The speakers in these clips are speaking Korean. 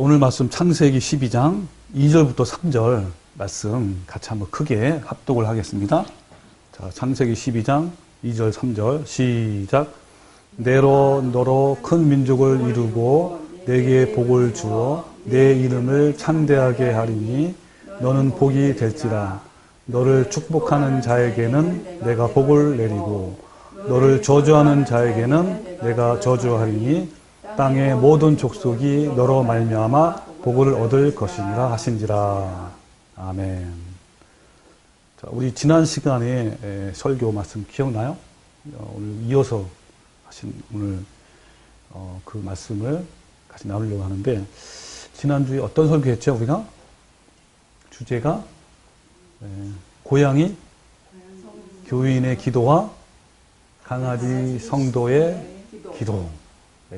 오늘 말씀 창세기 12장 2절부터 3절 말씀 같이 한번 크게 합독을 하겠습니다. 자, 창세기 12장 2절 3절 시작. 내로 너로 큰 민족을 이루고 내게 복을 주어 내 이름을 창대하게 하리니 너는 복이 될지라. 너를 축복하는 자에게는 내가 복을 내리고 너를 저주하는 자에게는 내가 저주하리니 땅의 모든 족속이 너로 말미암아 복을 얻을 것이니라 하신지라. 아멘. 자, 우리 지난 시간에 설교 말씀 기억나요? 오늘 이어서 하신 오늘 그 말씀을 같이 나누려고 하는데, 지난주에 어떤 설교했죠? 우리가 주제가 고양이 교인의 기도와 강아지 성도의 기도에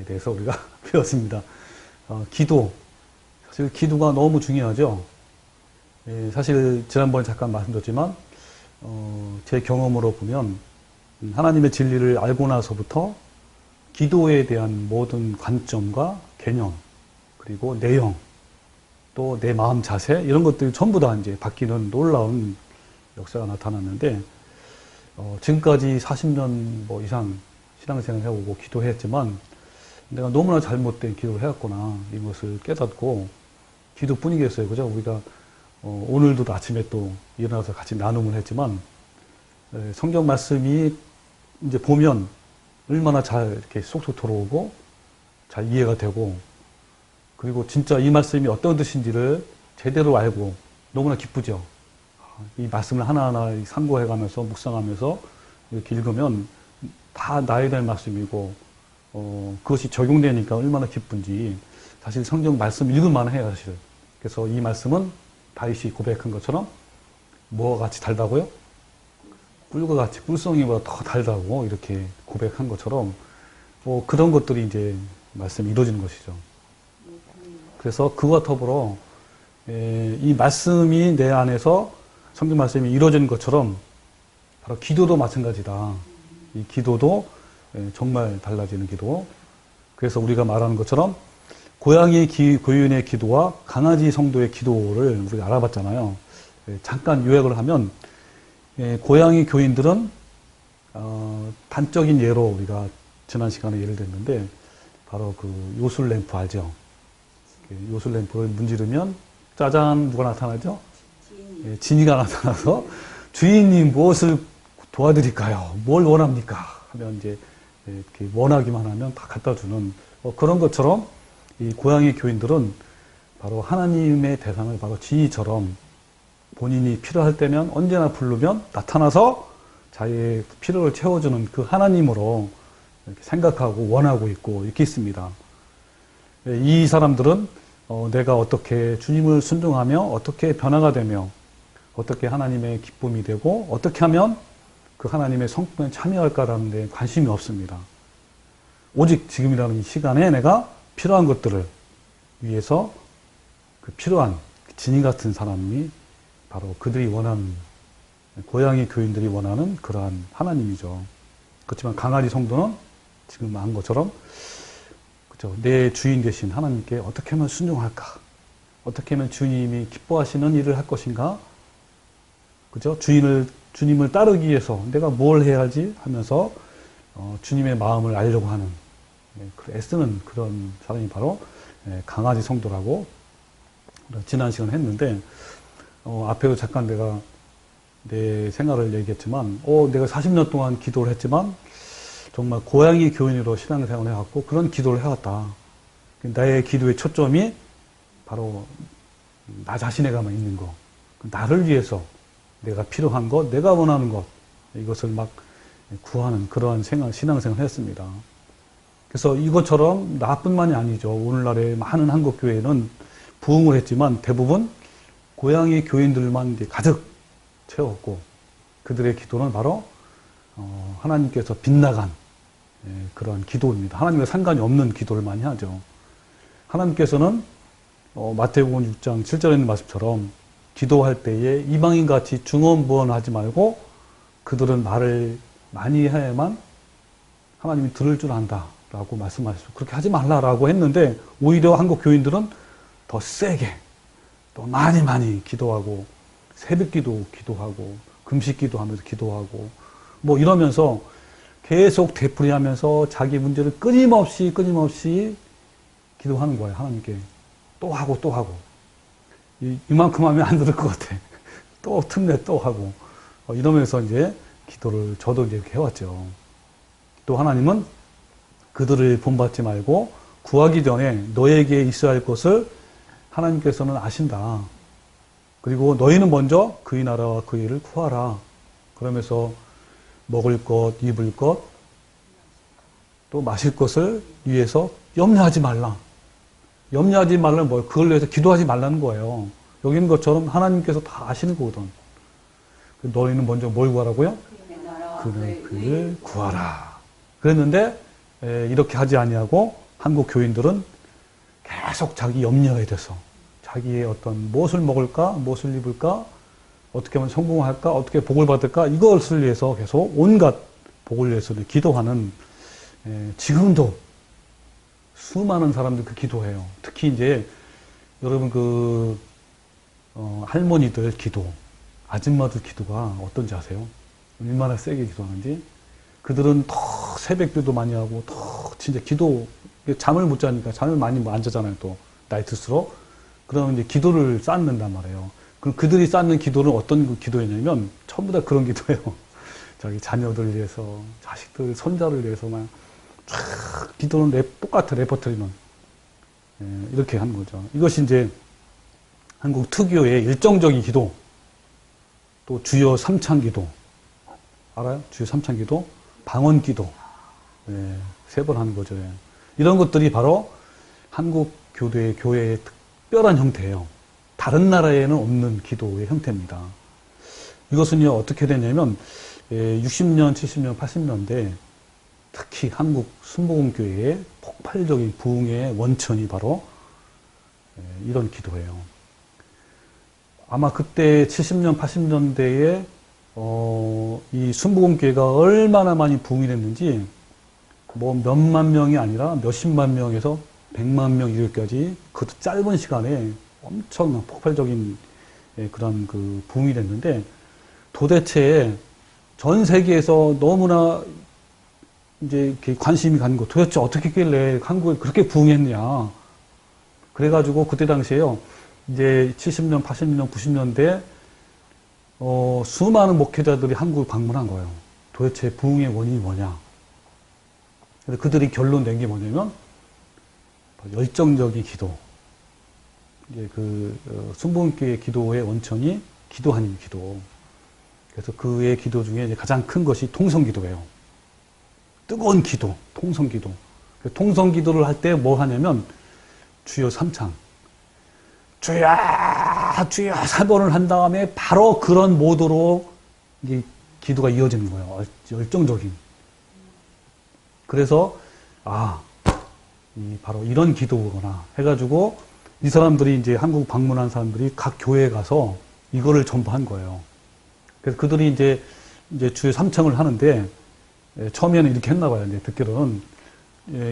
대해서 우리가 배웠습니다. 기도, 사실 기도가 너무 중요하죠. 사실 지난번에 잠깐 말씀드렸지만 제 경험으로 보면 하나님의 진리를 알고 나서부터 기도에 대한 모든 관점과 개념, 그리고 내용, 또 내 마음 자세, 이런 것들이 전부 다 이제 바뀌는 놀라운 역사가 나타났는데, 지금까지 40년 이상 신앙생활을 해오고 기도했지만 내가 너무나 잘못된 기도를 해왔구나, 이것을 깨닫고 기도뿐이겠어요. 그죠? 우리가 오늘도 아침에 또 일어나서 같이 나눔을 했지만, 성경 말씀이 이제 보면 얼마나 잘 이렇게 쏙쏙 들어오고 잘 이해가 되고, 그리고 진짜 이 말씀이 어떤 뜻인지를 제대로 알고 너무나 기쁘죠. 이 말씀을 하나하나 상고해가면서 묵상하면서 이렇게 읽으면 다 나에 대한 말씀이고, 그것이 적용되니까 얼마나 기쁜지. 사실 성경 말씀 읽을만 해요, 사실. 그래서 이 말씀은 다윗이 고백한 것처럼 뭐와 같이 달다고요? 꿀과 같이, 꿀송이보다 더 달다고 이렇게 고백한 것처럼 그런 것들이 이제 말씀이 이루어지는 것이죠. 그래서 그와 더불어 이 말씀이 내 안에서 성경 말씀이 이루어지는 것처럼 바로 기도도 마찬가지다. 이 기도도 정말 달라지는 기도. 그래서 우리가 말하는 것처럼 고양이 교인의 기도와 강아지 성도의 기도를 우리가 알아봤잖아요. 잠깐 요약을 하면, 고양이 교인들은 단적인 예로 우리가 지난 시간에 예를 들었는데, 바로 그 요술 램프 알죠? 요술 램프를 문지르면 짜잔, 누가 나타나죠? 지니가 나타나서 주인님 무엇을 도와드릴까요? 뭘 원합니까? 하면 이제 이렇게 원하기만 하면 다 갖다 주는 그런 것처럼, 이 고양이 교인들은 바로 하나님의 대상을 바로 지니처럼 본인이 필요할 때면 언제나 부르면 나타나서 자기의 필요를 채워주는 그 하나님으로 이렇게 생각하고 원하고 있고 이렇게 있습니다. 이 사람들은 내가 어떻게 주님을 순종하며 어떻게 변화가 되며 어떻게 하나님의 기쁨이 되고 어떻게 하면 그 하나님의 성품에 참여할까라는 데 관심이 없습니다. 오직 지금이라는 이 시간에 내가 필요한 것들을 위해서 그 필요한 진이 같은 사람이 바로 그들이 원하는, 고양이 교인들이 원하는 그러한 하나님이죠. 그렇지만 강아지 성도는 지금 한 것처럼, 그죠? 내 주인 되신 하나님께 어떻게 하면 순종할까? 어떻게 하면 주님이 기뻐하시는 일을 할 것인가? 그죠? 주님을 따르기 위해서 내가 뭘 해야 하지? 하면서 주님의 마음을 알려고 하는, 애쓰는 그런 사람이 바로 강아지 성도라고 지난 시간에 했는데, 앞에도 잠깐 내가 내 생활을 얘기했지만, 내가 40년 동안 기도를 했지만 정말 고양이 교인으로 신앙생활을 해왔고 그런 기도를 해왔다. 나의 기도의 초점이 바로 나 자신에게만 있는 거, 나를 위해서 내가 필요한 것, 내가 원하는 것, 이것을 막 구하는 그러한 신앙생활을 했습니다. 그래서 이것처럼 나뿐만이 아니죠. 오늘날의 많은 한국 교회는 부흥을 했지만 대부분 고양이 교인들만 이제 가득 채웠고, 그들의 기도는 바로 하나님께서 빗나간 그런 기도입니다. 하나님과 상관이 없는 기도를 많이 하죠. 하나님께서는 마태복음 6장 7절에 있는 말씀처럼 기도할 때에 이방인같이 중언부언하지 말고 그들은 말을 많이 해야만 하나님이 들을 줄 안다 라고 말씀하셨어요. 그렇게 하지 말라라고 했는데, 오히려 한국 교인들은 더 세게, 또 많이 많이 기도하고, 새벽 기도하고, 금식 기도하면서 기도하고, 뭐 이러면서 계속 되풀이하면서 자기 문제를 끊임없이 기도하는 거예요, 하나님께. 또 하고, 또 하고. 이만큼 하면 안 들을 것 같아. 또 틈내 또 하고. 이러면서 이제 기도를 저도 이제 이렇게 해왔죠. 또 하나님은 그들을 본받지 말고 구하기 전에 너에게 있어야 할 것을 하나님께서는 아신다. 그리고 너희는 먼저 그의 나라와 그의 일을 구하라. 그러면서 먹을 것, 입을 것, 또 마실 것을 위해서 염려하지 말라. 염려하지 말라는 뭐예요? 그걸 위해서 기도하지 말라는 거예요. 여기 있는 것처럼 하나님께서 다 아시는 거거든. 너희는 먼저 뭘 구하라고요? 그는 그를 구하라. 그랬는데 이렇게 하지 아니하고 한국 교인들은 계속 자기 염려에 대해서 자기의 어떤 무엇을 먹을까, 무엇을 입을까, 어떻게 하면 성공할까, 어떻게 복을 받을까, 이것을 위해서 계속 온갖 복을 위해서 기도하는, 지금도 수많은 사람들 그 기도해요. 특히 이제 여러분 할머니들 기도, 아줌마들 기도가 어떤지 아세요? 얼마나 세게 기도하는지. 그들은 더 새벽기도 많이 하고 더 진짜 기도, 잠을 못 자니까 잠을 많이 안 자잖아요. 또 나이 들수록. 그러면 이제 기도를 쌓는단 말이에요. 그럼 그들이 쌓는 기도는 어떤 기도였냐면 전부 다 그런 기도예요. 자기 자녀들 위해서, 자식들, 손자를 위해서 막 쫙 기도는 똑같아, 레퍼토리는. 이렇게 하는 거죠. 이것이 이제 한국 특유의 일정적인 기도, 또 주여 삼창 기도. 알아요? 주여 삼창 기도? 방언 기도. 3번 하는 거죠. 이런 것들이 바로 한국 교회의 특별한 형태예요. 다른 나라에는 없는 기도의 형태입니다. 이것은요, 어떻게 되냐면, 60년, 70년, 80년대, 특히 한국 순복음교회의 폭발적인 부흥의 원천이 바로 이런 기도예요. 아마 그때 70년, 80년대에 이 순복음교회가 얼마나 많이 부흥이 됐는지 뭐 몇만 명이 아니라 몇십만 명에서 100만 명 이렇게까지 그 짧은 시간에 엄청 폭발적인 그런 그 부흥이 됐는데 도대체 전 세계에서 너무나 이제 관심이 가는 거 도대체 어떻게 했길래 한국에 그렇게 부흥했냐. 그래가지고 그때 당시에요. 이제 70년, 80년, 90년대 수많은 목회자들이 한국을 방문한 거예요. 도대체 부흥의 원인이 뭐냐. 그래서 그들이 결론 낸 게 뭐냐면 열정적인 기도. 이제 순복음교회 기도의 원천이 기도하는 기도. 그래서 그의 기도 중에 이제 가장 큰 것이 통성기도예요. 뜨거운 기도, 통성기도. 통성기도를 할 때 뭐 하냐면 주여 삼창. 주여, 주여 3번을 한 다음에 바로 그런 모드로 이제 기도가 이어지는 거예요. 열정적인. 그래서 바로 이런 기도구나 해가지고 이 사람들이 이제 한국 방문한 사람들이 각 교회에 가서 이거를 전부 한 거예요. 그래서 그들이 이제 주여 삼창을 하는데 처음에는 이렇게 했나 봐요. 이제 듣기로는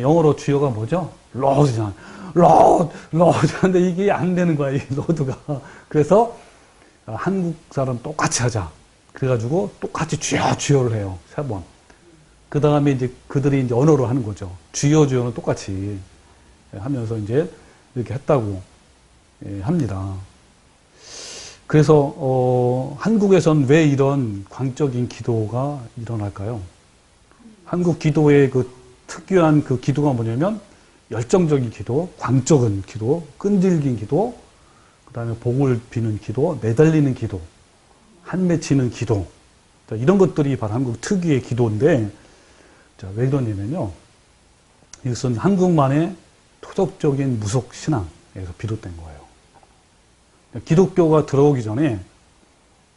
영어로 주여가 뭐죠? 로드잖아. 로드. 근데 이게 안 되는 거야, 이 로드가. 그래서 한국 사람 똑같이 하자. 그래가지고 똑같이 주여를 해요. 3번. 그 다음에 이제 그들이 이제 언어로 하는 거죠. 주여는 똑같이 하면서 이제 이렇게 했다고 합니다. 그래서 한국에선 왜 이런 광적인 기도가 일어날까요? 한국 기도의 그 특유한 그 기도가 뭐냐면 열정적인 기도, 광적인 기도, 끈질긴 기도, 그 다음에 복을 비는 기도, 매달리는 기도, 한 맺히는 기도. 자, 이런 것들이 바로 한국 특유의 기도인데, 자, 왜 그러냐면요. 이것은 한국만의 토속적인 무속 신앙에서 비롯된 거예요. 기독교가 들어오기 전에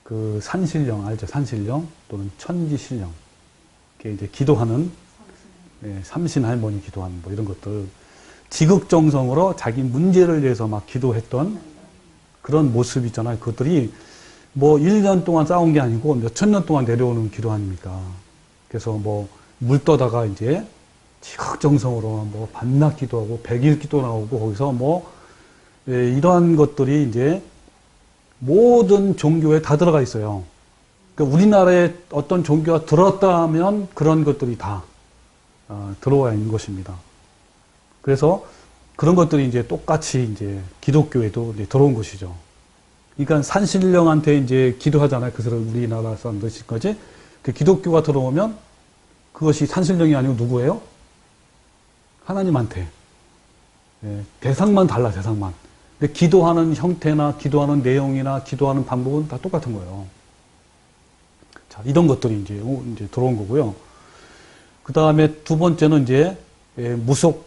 그 산신령, 알죠? 산신령 또는 천지신령. 이제 기도하는 삼신 할머니 기도하는 뭐 이런 것들 지극정성으로 자기 문제를 위해서 막 기도했던 그런 모습 있잖아요. 그것들이 뭐 1년 동안 쌓은 게 아니고 몇천 년 동안 내려오는 기도 아닙니까? 그래서 뭐 물 떠다가 이제 지극정성으로 뭐 반낮 기도하고 100일 기도 나오고 거기서 뭐 이러한 것들이 이제 모든 종교에 다 들어가 있어요. 그러니까 우리나라에 어떤 종교가 들었다면 그런 것들이 다 들어와 있는 것입니다. 그래서 그런 것들이 이제 똑같이 이제 기독교에도 이제 들어온 것이죠. 그러니까 산신령한테 이제 기도하잖아요. 그 사람 우리나라 사람들 지금까지. 그 기독교가 들어오면 그것이 산신령이 아니고 누구예요? 하나님한테. 대상만 달라, 대상만. 근데 기도하는 형태나 기도하는 내용이나 기도하는 방법은 다 똑같은 거예요. 자, 이런 것들이 이제 들어온 거고요. 그 다음에 두 번째는 이제 무속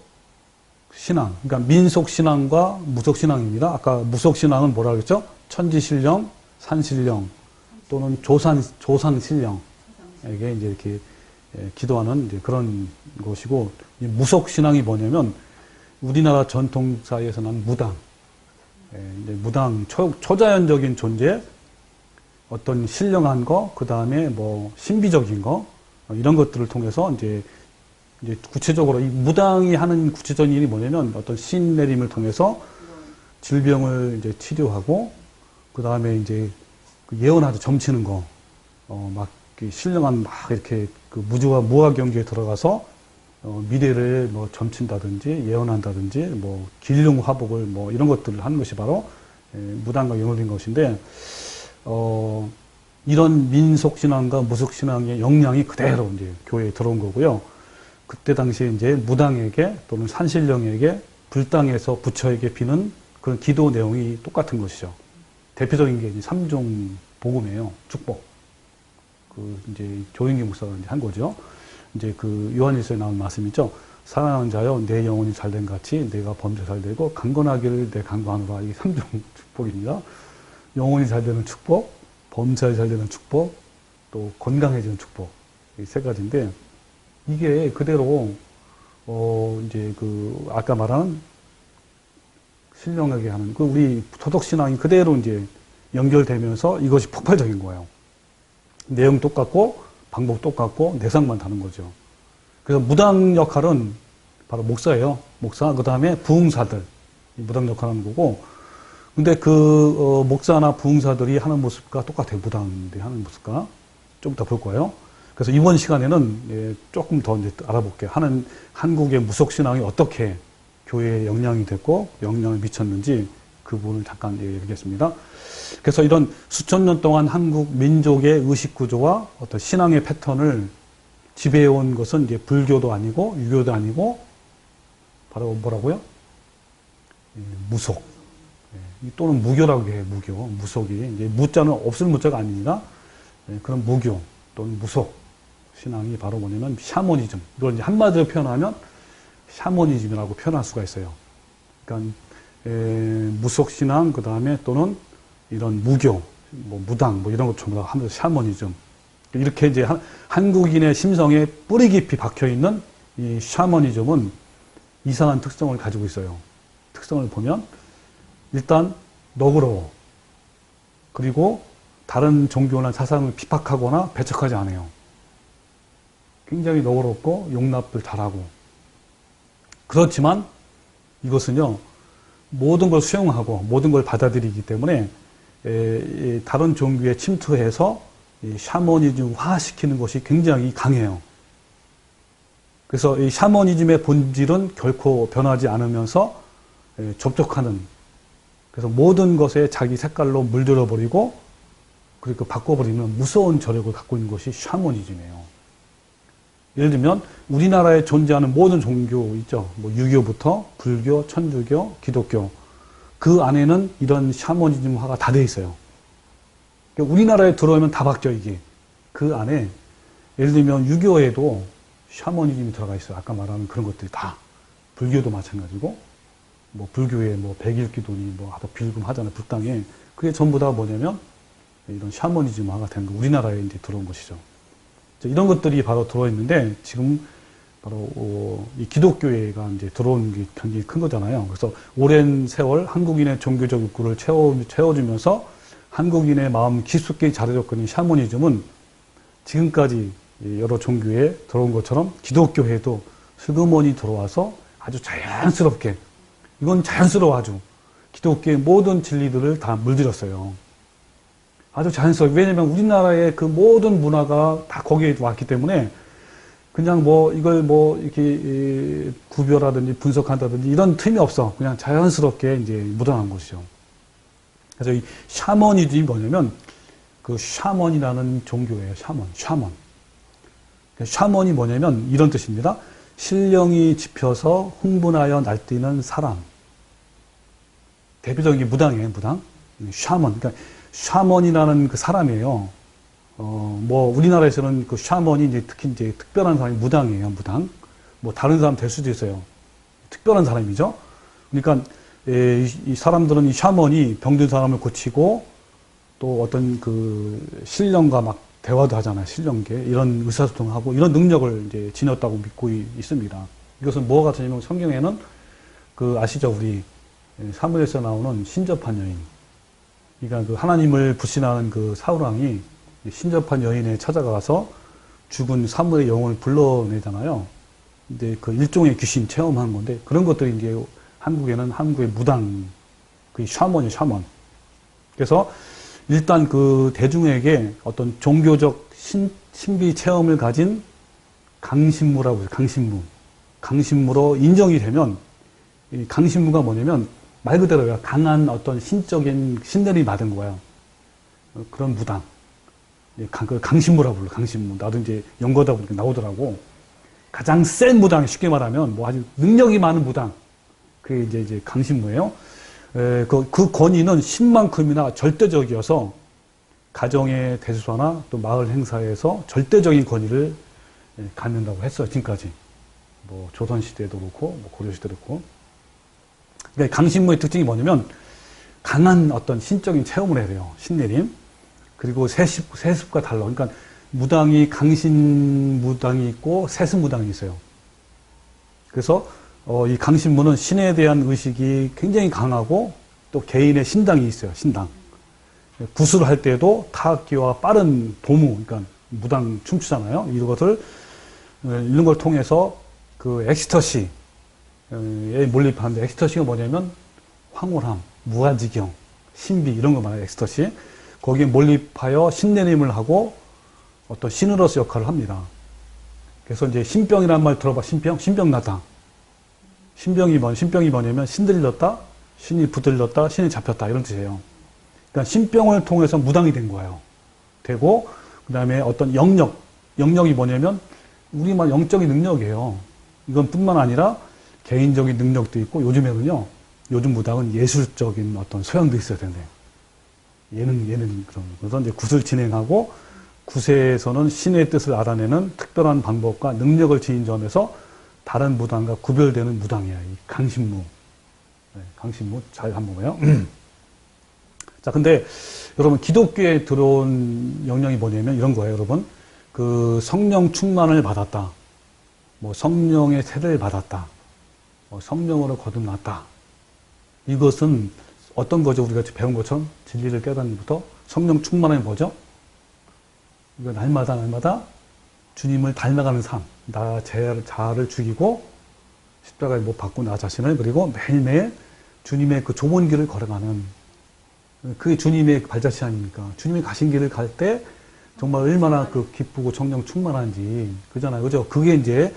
신앙, 그러니까 민속 신앙과 무속 신앙입니다. 아까 무속 신앙은 뭐라 그랬죠? 천지신령, 산신령 또는 조상신령에게 이제 이렇게 기도하는 이제 그런 것이고, 무속 신앙이 뭐냐면 우리나라 전통사에서 난 무당, 이제 무당 초자연적인 존재, 어떤 신령한 거, 그 다음에 뭐 신비적인 거, 이런 것들을 통해서 이제 구체적으로 이 무당이 하는 구체적인 일이 뭐냐면 어떤 신 내림을 통해서 질병을 이제 치료하고, 그 다음에 이제 예언하듯 점치는 거, 막 신령한 막 이렇게 그 무화 경지에 들어가서 미래를 뭐 점친다든지 예언한다든지 뭐 길흉화복을 뭐 이런 것들을 하는 것이 바로 무당과 연결된 것인데, 이런 민속신앙과 무속신앙의 영향이 그대로 이제 교회에 들어온 거고요. 그때 당시에 이제 무당에게 또는 산신령에게 불당에서 부처에게 비는 그런 기도 내용이 똑같은 것이죠. 대표적인 게 이제 삼종 복음이에요. 축복. 그 이제 조영기 목사가 이제 한 거죠. 이제 그 요한일서에 나온 말씀이죠. 사랑하는 자여, 내 영혼이 잘된 같이 내가 범죄 잘되고 강건하기를 내 강구하노라. 이게 삼종 축복입니다. 영혼이 잘되는 축복, 범죄 잘되는 축복, 또 건강해지는 축복. 이 세 가지인데, 이게 그대로 이제 그 아까 말한 신령하게 하는 그 우리 토독 신앙이 그대로 이제 연결되면서 이것이 폭발적인 거예요. 내용 똑같고 방법 똑같고 내상만 다른 거죠. 그래서 무당 역할은 바로 목사예요. 목사, 그 다음에 부흥사들, 무당 역할하는 거고. 근데 그 목사나 부흥사들이 하는 모습과 똑같아요. 무당들이 하는 모습과 좀 더 볼 거예요. 그래서 이번 시간에는 조금 더 이제 알아볼게요. 한국의 무속신앙이 어떻게 교회에 영향이 됐고 영향을 미쳤는지 그 부분을 잠깐 얘기하겠습니다. 그래서 이런 수천 년 동안 한국 민족의 의식 구조와 어떤 신앙의 패턴을 지배해온 것은 이제 불교도 아니고 유교도 아니고 바로 뭐라고요? 무속. 또는 무교라고 해요. 무교. 무속이. 이제 무자는 없을 무자가 아닙니다. 그런 무교 또는 무속 신앙이 바로 뭐냐면 샤머니즘. 이걸 이제 한마디로 표현하면 샤머니즘이라고 표현할 수가 있어요. 그러니까 무속 신앙, 그 다음에 또는 이런 무교, 뭐 무당, 뭐 이런 것 전부 다 하면서 샤머니즘. 이렇게 이제 한국인의 심성에 뿌리 깊이 박혀 있는 이 샤머니즘은 이상한 특성을 가지고 있어요. 특성을 보면 일단 너그러워. 그리고 다른 종교나 사상을 비판하거나 배척하지 않아요. 굉장히 너그럽고 용납을 잘하고. 그렇지만 이것은요, 모든 걸 수용하고 모든 걸 받아들이기 때문에 다른 종교에 침투해서 샤머니즘화시키는 것이 굉장히 강해요. 그래서 이 샤머니즘의 본질은 결코 변하지 않으면서 접촉하는, 그래서 모든 것에 자기 색깔로 물들어버리고 그리고 바꿔버리는 무서운 저력을 갖고 있는 것이 샤머니즘이에요. 예를 들면 우리나라에 존재하는 모든 종교 있죠. 뭐 유교부터 불교, 천주교, 기독교, 그 안에는 이런 샤머니즘화가 다 돼 있어요. 그러니까 우리나라에 들어오면 다 바뀌어 이게. 그 안에 예를 들면 유교에도 샤머니즘이 들어가 있어요. 아까 말하는 그런 것들이 다. 불교도 마찬가지고, 뭐 불교에 뭐 백일기도니 뭐 하다 빌금 하잖아요. 불당에. 그게 전부 다 뭐냐면 이런 샤머니즘화가 된 거, 우리나라에 이제 들어온 것이죠. 이런 것들이 바로 들어있는데, 지금 바로 이 기독교회가 이제 들어온 게 굉장히 큰 거잖아요. 그래서 오랜 세월 한국인의 종교적 욕구를 채워주면서 한국인의 마음 깊숙이 자리잡고 있는 샤머니즘은 지금까지 여러 종교에 들어온 것처럼 기독교회도 슬그머니 들어와서 아주 자연스럽게, 이건 자연스러워 아주. 기독교의 모든 진리들을 다 물들였어요. 아주 자연스럽게. 왜냐면 우리나라의 그 모든 문화가 다 거기에 왔기 때문에 그냥 뭐 이걸 뭐 이렇게 구별하든지 분석한다든지 이런 틈이 없어. 그냥 자연스럽게 이제 묻어난 것이죠. 그래서 이 샤머니즘이 뭐냐면 그 샤먼이라는 종교예요. 샤먼. 샤먼이 뭐냐면 이런 뜻입니다. 신령이 짚혀서 흥분하여 날뛰는 사람. 대표적인 게 무당이에요, 무당. 샤먼. 그러니까 샤먼이라는 그 사람이에요. 뭐 우리나라에서는 그 샤먼이 이제 특히 이제 특별한 사람이 무당이에요, 무당. 뭐 다른 사람 될 수도 있어요. 특별한 사람이죠. 그러니까 이 사람들은 이 샤먼이 병든 사람을 고치고 또 어떤 그 신령과 막 대화도 하잖아요. 신령계 이런 의사소통하고 이런 능력을 이제 지녔다고 믿고 있습니다. 이것은 뭐가 같으냐면 성경에는 그 아시죠, 우리 사무엘에서 나오는 신접한 여인. 그러니까 그 하나님을 불신하는 그 사울 왕이 신접한 여인에 찾아가서 죽은 사무엘의 영혼을 불러내잖아요. 근데 그 일종의 귀신 체험하는 건데 그런 것들이 이제 한국에는 한국의 무당, 그 샤먼이 샤먼. 그래서 일단 그 대중에게 어떤 종교적 신비 체험을 가진 강신무라고 해요. 강신무로 인정이 되면 이 강신무가 뭐냐면 말 그대로 강한 어떤 신적인 신내림이 받은 거예요. 그런 무당. 강신무라고 불러요. 강신무. 나도 이제 연거다 보니까 나오더라고. 가장 센 무당, 쉽게 말하면 뭐 아주 능력이 많은 무당. 그게 이제 강신무예요. 그 권위는 신만큼이나 절대적이어서 가정의 대수사나 또 마을 행사에서 절대적인 권위를 갖는다고 했어요. 지금까지. 뭐 조선시대도 그렇고 뭐 고려시대도 그렇고. 그러니까 강신무의 특징이 뭐냐면 강한 어떤 신적인 체험을 해야 돼요. 신내림. 그리고 세습과 달라. 그러니까 무당이 강신 무당이 있고 세습 무당이 있어요. 그래서 이 강신무는 신에 대한 의식이 굉장히 강하고 또 개인의 신당이 있어요. 신당. 구슬을 할 때도 타악기와 빠른 도무, 그러니까 무당 춤추잖아요. 이런 걸 통해서 그 엑스터시에 몰입하는데 엑스터시가 뭐냐면 황홀함, 무아지경, 신비 이런 거 말해요. 엑스터시. 거기에 몰입하여 신내림을 하고 어떤 신으로서 역할을 합니다. 그래서 이제 신병이라는 말 들어봐. 신병 나다. 신병이 뭐냐면 신들렸다, 신이 부들렸다, 신이 잡혔다 이런 뜻이에요. 그러니까 신병을 통해서 무당이 된 거예요. 되고 그 다음에 어떤 영역이 뭐냐면 우리만 영적인 능력이에요. 이건 뿐만 아니라 개인적인 능력도 있고 요즘 무당은 예술적인 어떤 소양도 있어야 된대요. 예능 그런. 그래서 이제 굿을 진행하고 굿에서는 신의 뜻을 알아내는 특별한 방법과 능력을 지닌 점에서 다른 무당과 구별되는 무당이야. 이 강신무. 네, 강신무 잘 한번 봐요. 자, 근데 여러분 기독교에 들어온 영향이 뭐냐면 이런 거예요, 여러분. 그 성령 충만을 받았다. 뭐 성령의 세례를 받았다. 뭐 성령으로 거듭났다. 이것은 어떤 거죠? 우리가 배운 것처럼 진리를 깨닫는 것부터 성령 충만이 뭐죠? 이거 날마다 주님을 닮아가는 삶. 자아를 죽이고 십자가에 못 박고 나 자신을 그리고 매일매일 주님의 그 좁은 길을 걸어가는 그게 주님의 발자취 아닙니까? 주님이 가신 길을 갈 때 정말 얼마나 그 기쁘고 성령 충만한지 그잖아요. 그죠? 그게 이제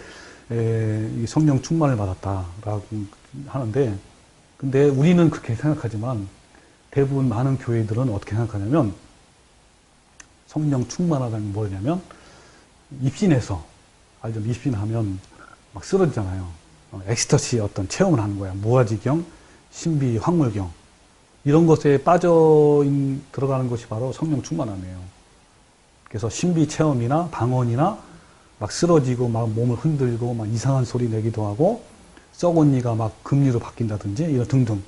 이 성령 충만을 받았다라고 하는데 근데 우리는 그렇게 생각하지만 대부분 많은 교회들은 어떻게 생각하냐면 성령 충만하다는 게 뭐냐면 입신해서 알죠? 입신하면 막 쓰러지잖아요. 엑스터시 어떤 체험을 하는 거야. 무아지경, 신비, 황홀경 이런 것에 들어가는 것이 바로 성령 충만함이에요. 그래서 신비 체험이나 방언이나 막 쓰러지고 막 몸을 흔들고 막 이상한 소리 내기도 하고 썩은 이가 막 금리로 바뀐다든지 이런 등등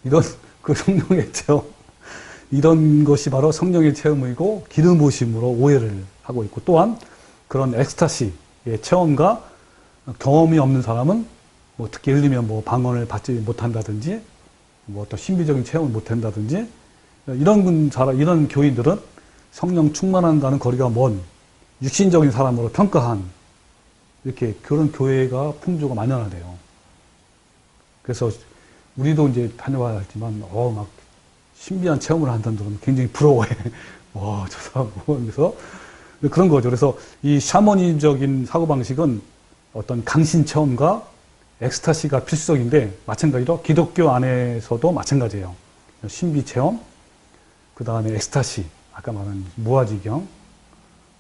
이런 그 성령의 체험 이런 것이 바로 성령의 체험이고 기름 부으심으로 오해를 하고 있고 또한 그런 엑스타시의 체험과 경험이 없는 사람은 뭐 특히 예를 들면 뭐 방언을 받지 못한다든지 뭐 또 신비적인 체험을 못한다든지 이런 교인들은 성령 충만한다는 거리가 먼 육신적인 사람으로 평가한 이렇게 그런 교회가 풍조가 만연하대요. 그래서 우리도 이제 다녀와야 했지만, 막 신비한 체험을 한다는 분들은 굉장히 부러워해. 와, 저 사람 뭐, 그래서 그런 거죠. 그래서 이 샤머니즘적인 사고방식은 어떤 강신 체험과 엑스타시가 필수적인데, 마찬가지로 기독교 안에서도 마찬가지예요. 신비 체험, 그 다음에 엑스타시, 아까 말한 무아지경,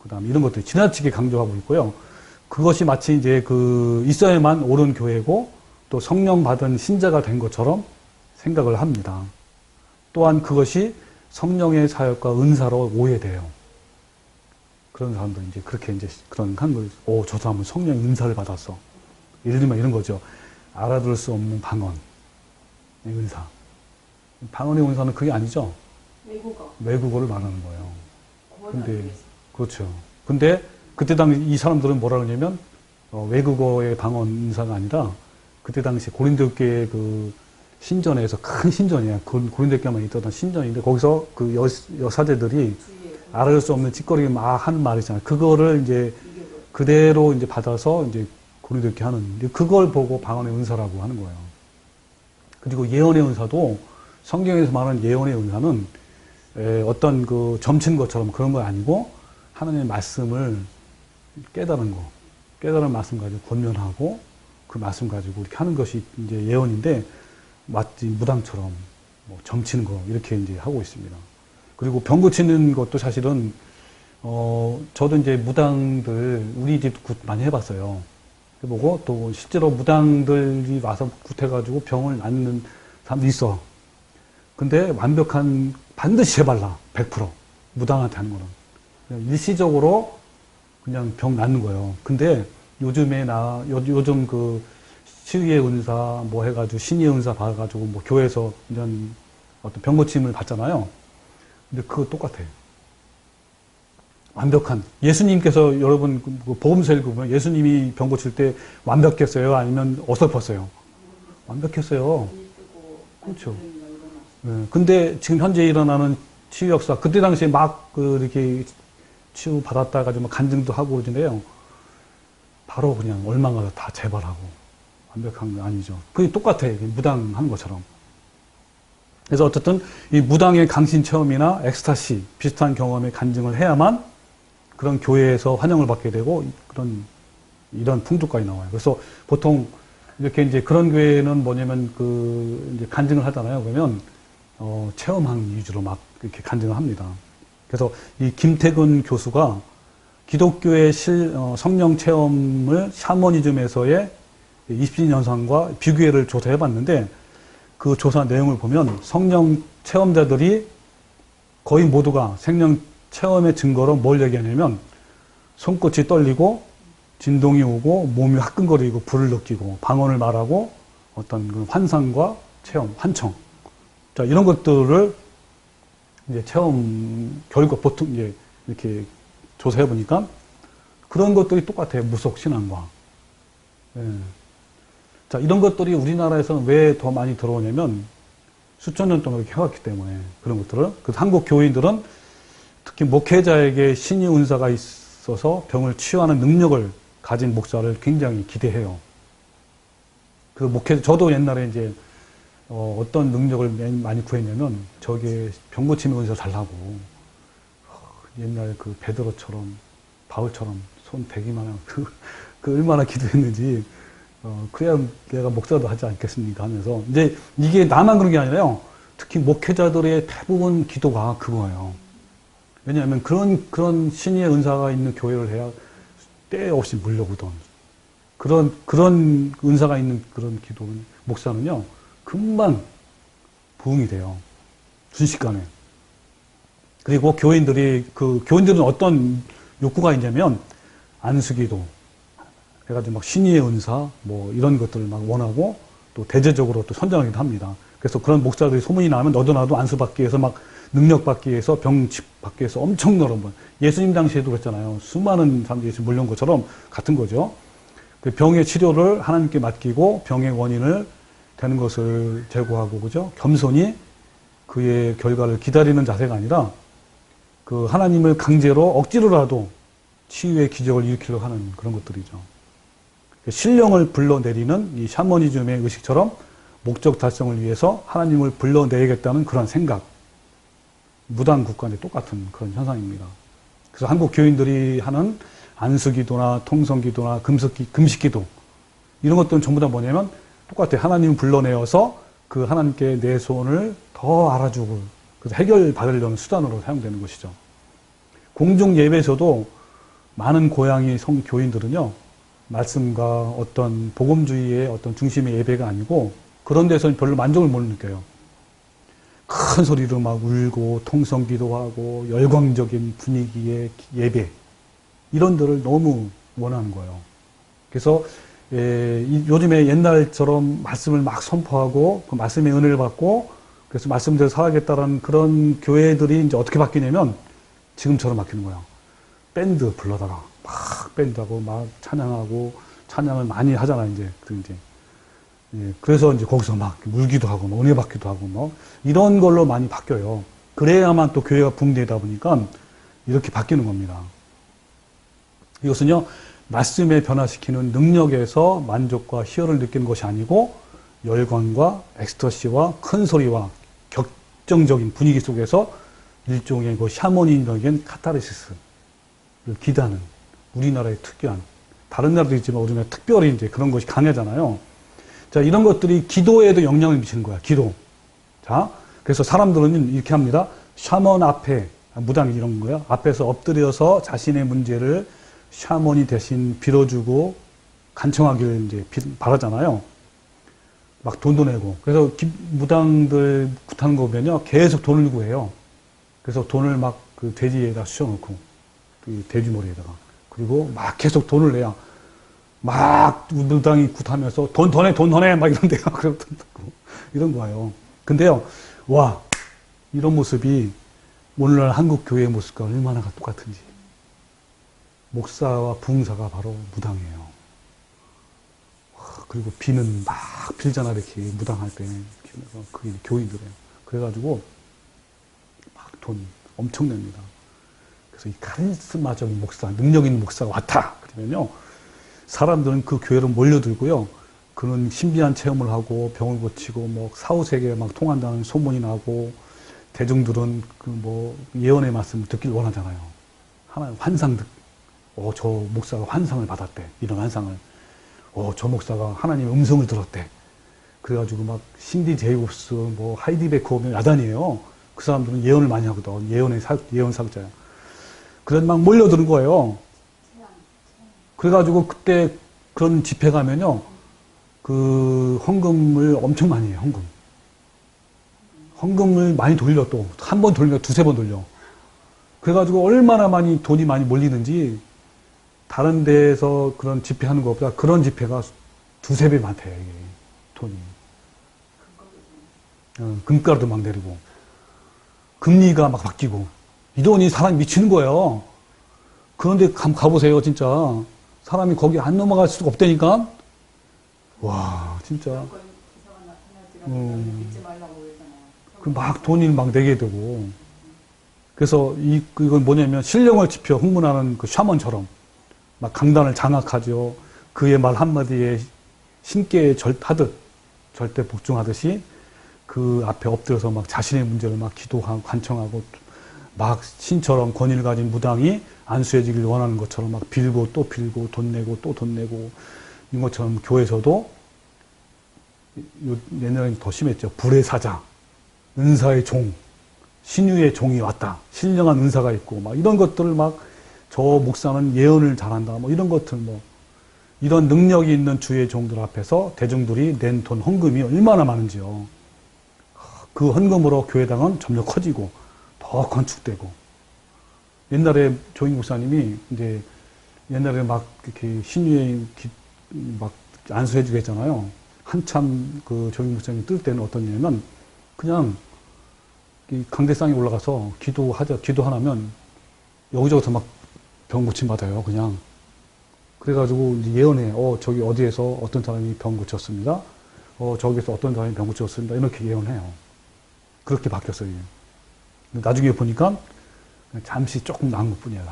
그 다음에 이런 것들이 지나치게 강조하고 있고요. 그것이 마치 이제 있어야만 옳은 교회고 또 성령 받은 신자가 된 것처럼 생각을 합니다. 또한 그것이 성령의 사역과 은사로 오해돼요. 그런 사람도 이제 그렇게 이제 그런 한글, 저 사람은 성령의 은사를 받았어. 예를 들면 이런 거죠. 알아들을 수 없는 방언의 은사. 방언의 은사는 그게 아니죠. 외국어를 말하는 거예요. 근데, 그렇죠. 근데, 그때 당시 이 사람들은 뭐라 그러냐면, 외국어의 방언 은사가 아니라, 그때 당시 고린도 교회 신전에서 큰 신전이에요. 고린도 교회만 있던 신전인데, 거기서 여사제들이 알아들 수 없는 찌꺼리가 막 하는 말이 있잖아요. 그거를 이제 그대로 이제 받아서 이제 고린도 교회 하는, 그걸 보고 방언의 은사라고 하는 거예요. 그리고 예언의 은사도 성경에서 말하는 예언의 은사는 어떤 점치는 것처럼 그런 거 아니고 하나님의 말씀을 깨달은 말씀 가지고 권면하고 그 말씀 가지고 이렇게 하는 것이 이제 예언인데 마치 무당처럼 뭐 점치는 거 이렇게 이제 하고 있습니다. 그리고 병 고치는 것도 사실은 저도 이제 무당들 우리 집 굿 많이 해봤어요. 해보고 또 실제로 무당들이 와서 굿해가지고 병을 낫는 사람도 있어. 근데 완벽한 반드시 해발라 100% 무당한테 하는 거는 그냥 일시적으로 그냥 병 낫는 거예요. 근데 요즘에 요즘 치유의 은사 뭐 해가지고 신의 은사 봐가지고 뭐 교회에서 이런 어떤 병 고침을 받잖아요. 근데 그거 똑같아. 완벽한 예수님께서 여러분 복음서 읽으면 예수님이 병 고칠 때 완벽했어요? 아니면 어설펐어요? 완벽했어요. 그렇죠. 네. 근데 지금 현재 일어나는 치유 역사, 그때 당시에 막 이렇게 치유 받았다 가지고 간증도 하고 그러는데요. 바로 그냥 얼마가 다 재발하고 완벽한 거 아니죠. 그게 똑같아. 무당 하는 것처럼. 그래서 어쨌든 이 무당의 강신 체험이나 엑스타시 비슷한 경험에 간증을 해야만 그런 교회에서 환영을 받게 되고 이런 풍조까지 나와요. 그래서 보통 이렇게 이제 그런 교회는 뭐냐면 이제 간증을 하잖아요. 그러면 체험하는 위주로 막 이렇게 간증을 합니다. 그래서 이 김태근 교수가 기독교의 성령 체험을 샤머니즘에서의 20신 현상과 비교를 조사해 봤는데 그 조사 내용을 보면 성령 체험자들이 거의 모두가 생명 체험의 증거로 뭘 얘기하냐면 손끝이 떨리고 진동이 오고 몸이 화끈거리고 불을 느끼고 방언을 말하고 어떤 그 환상과 체험, 환청. 자, 이런 것들을 이제 체험 결과 보통 이제 이렇게 조사해 보니까 그런 것들이 똑같아요. 무속 신앙과. 예. 자, 이런 것들이 우리나라에서는 왜 더 많이 들어오냐면 수천 년 동안 이렇게 해왔기 때문에 그런 것들을. 그래서 한국 교인들은 특히 목회자에게 신의 은사가 있어서 병을 치유하는 능력을 가진 목사를 굉장히 기대해요. 저도 옛날에 이제 어떤 능력을 많이 구했냐면 저게 병 고침의 은사 달라고 옛날 베드로처럼 바울처럼 손 대기만 하면 얼마나 기도했는지 그래야 내가 목사도 하지 않겠습니까 하면서 이제 이게 나만 그런 게 아니라요. 특히 목회자들의 대부분 기도가 그거예요. 왜냐하면 그런 신의 은사가 있는 교회를 해야 때 없이 물려오던 그런 은사가 있는 그런 기도는 목사는요 금방 부응이 돼요. 순식간에. 그리고 교인들은 어떤 욕구가 있냐면 안수기도 해가지고 막 신의 은사 뭐 이런 것들을 막 원하고 또 대제적으로 또 선정하기도 합니다. 그래서 그런 목사들이 소문이 나면 너도 나도 안수받기 위해서 막 능력받기 위해서 병받기 위해서 엄청 여러 번 예수님 당시에도 그랬잖아요. 수많은 사람들이 몰려온 것처럼 같은 거죠. 그 병의 치료를 하나님께 맡기고 병의 원인을 되는 것을 제거하고 그죠? 겸손히 그의 결과를 기다리는 자세가 아니라 그 하나님을 강제로 억지로라도 치유의 기적을 일으키려고 하는 그런 것들이죠. 신령을 불러내리는 이 샤머니즘의 의식처럼 목적 달성을 위해서 하나님을 불러내야겠다는 그런 생각. 무당 국가인데 똑같은 그런 현상입니다. 그래서 한국 교인들이 하는 안수기도나 통성기도나 금식기도 이런 것들은 전부 다 뭐냐면 똑같아요. 하나님 불러내어서 그 하나님께 내 소원을 더 알아주고 그래서 해결받으려는 수단으로 사용되는 것이죠. 공중 예배에서도 많은 고양이 성교인들은요, 말씀과 어떤 복음주의의 어떤 중심의 예배가 아니고 그런 데서는 별로 만족을 못 느껴요. 큰 소리로 막 울고 통성기도하고 열광적인 분위기의 예배 이런 데를 너무 원하는 거예요. 그래서 요즘에 옛날처럼 말씀을 막 선포하고 그 말씀의 은혜를 받고 그래서 말씀대로 살아야겠다라는 그런 교회들이 이제 어떻게 바뀌냐면 지금처럼 바뀌는 거예요. 밴드 불러다가 막 밴드하고 막 찬양하고 찬양을 많이 하잖아요. 이제 그래서 이제 거기서 막 울기도 하고 뭐 은혜 받기도 하고 뭐 이런 걸로 많이 바뀌어요. 그래야만 또 교회가 붕대다 보니까 이렇게 바뀌는 겁니다. 이것은요 말씀에 변화시키는 능력에서 만족과 희열을 느끼는 것이 아니고 열광과 엑스터시와 큰 소리와 격정적인 분위기 속에서 일종의 그 샤머니적인 카타르시스를 기다는 우리나라의 특유한 다른 나라도 있지만 우리나라 특별히 이제 그런 것이 강하잖아요. 자, 이런 것들이 기도에도 영향을 미치는 거야. 기도. 자, 그래서 사람들은 이렇게 합니다. 샤먼 앞에 무당 이런 거야. 앞에서 엎드려서 자신의 문제를 샤먼이 대신 빌어주고 간청하기를 이제 바라잖아요. 막 돈도 내고. 그래서 무당들 굿하는 거 보면요. 계속 돈을 구해요. 그래서 돈을 막 그 돼지에다 쑤셔놓고, 그 돼지머리에다가. 그리고 막 계속 돈을 내야. 막 무당이 굿하면서 돈 더 내, 막 이런 데가 이런 거예요. 근데요, 와, 이런 모습이 오늘날 한국 교회의 모습과 얼마나 똑같은지. 목사와 부흥사가 바로 무당이에요. 그리고 비는 막 빌잖아, 이렇게 무당할 때. 그게 교인들이에요. 그래가지고 막 돈 엄청 냅니다. 그래서 이 카리스마적인 목사, 능력 있는 목사가 왔다. 그러면요. 사람들은 그 교회로 몰려들고요. 그는 신비한 체험을 하고 병을 고치고 뭐 사후세계에 막 통한다는 소문이 나고 대중들은 그 뭐 예언의 말씀을 듣길 원하잖아요. 하나의 환상 저 목사가 환상을 받았대. 이런 환상을. 저 목사가 하나님의 음성을 들었대. 그래가지고 막 신디 제이콥스, 뭐 하이디베커 오면 야단이에요. 그 사람들은 예언을 많이 하거든. 예언 사역자야. 그래서 막 몰려드는 거예요. 그래가지고 그때 그런 집회 가면요. 그 헌금을 엄청 많이 해요. 헌금을 많이 돌려 또. 한 번 돌려, 두세 번 돌려. 그래가지고 얼마나 많이 돈이 많이 몰리는지 다른 데에서 그런 집회하는 것보다 그런 집회가 두세 배 많대요, 이게. 돈이. 금가루도 막 내리고. 금리가 막 바뀌고. 이러니 사람이 미치는 거예요. 그런데 가보세요, 진짜. 사람이 거기 안 넘어갈 수가 없다니까? 와, 진짜. 그 막 돈을 막 내게 되고. 그래서 이건 뭐냐면 신령을 지표 흥분하는 그 샤먼처럼 막 강단을 장악하죠. 그의 말 한마디에 신께 하듯 절대 복종하듯이 그 앞에 엎드려서 막 자신의 문제를 막 기도하고 간청하고 막 신처럼 권위를 가진 무당이 안수해지길 원하는 것처럼 막 빌고 또 빌고 돈 내고 또 돈 내고 이런 것처럼 교회에서도 옛날에는 더 심했죠. 불의 사자, 은사의 종, 신유의 종이 왔다. 신령한 은사가 있고 막 이런 것들을 막 저 목사는 예언을 잘한다. 뭐 이런 것들 뭐 이런 능력이 있는 주의 종들 앞에서 대중들이 낸 돈 헌금이 얼마나 많은지요. 그 헌금으로 교회당은 점점 커지고 더 건축되고 옛날에 조인 목사님이 이제 옛날에 막 이렇게 신유에 막 안수해주고 했잖아요. 한참 그 조인 목사님 뜰 때는 어떤 일이냐면 그냥 이 강대상에 올라가서 기도하면 여기저기서 막 병 고침 받아요. 그냥 그래가지고 이제 예언해. 저기 어디에서 어떤 사람이 병 고쳤습니다. 저기서 어떤 사람이 병 고쳤습니다. 이렇게 예언해요. 그렇게 바뀌었어요. 나중에 보니까 잠시 조금 나은 것 뿐이에요.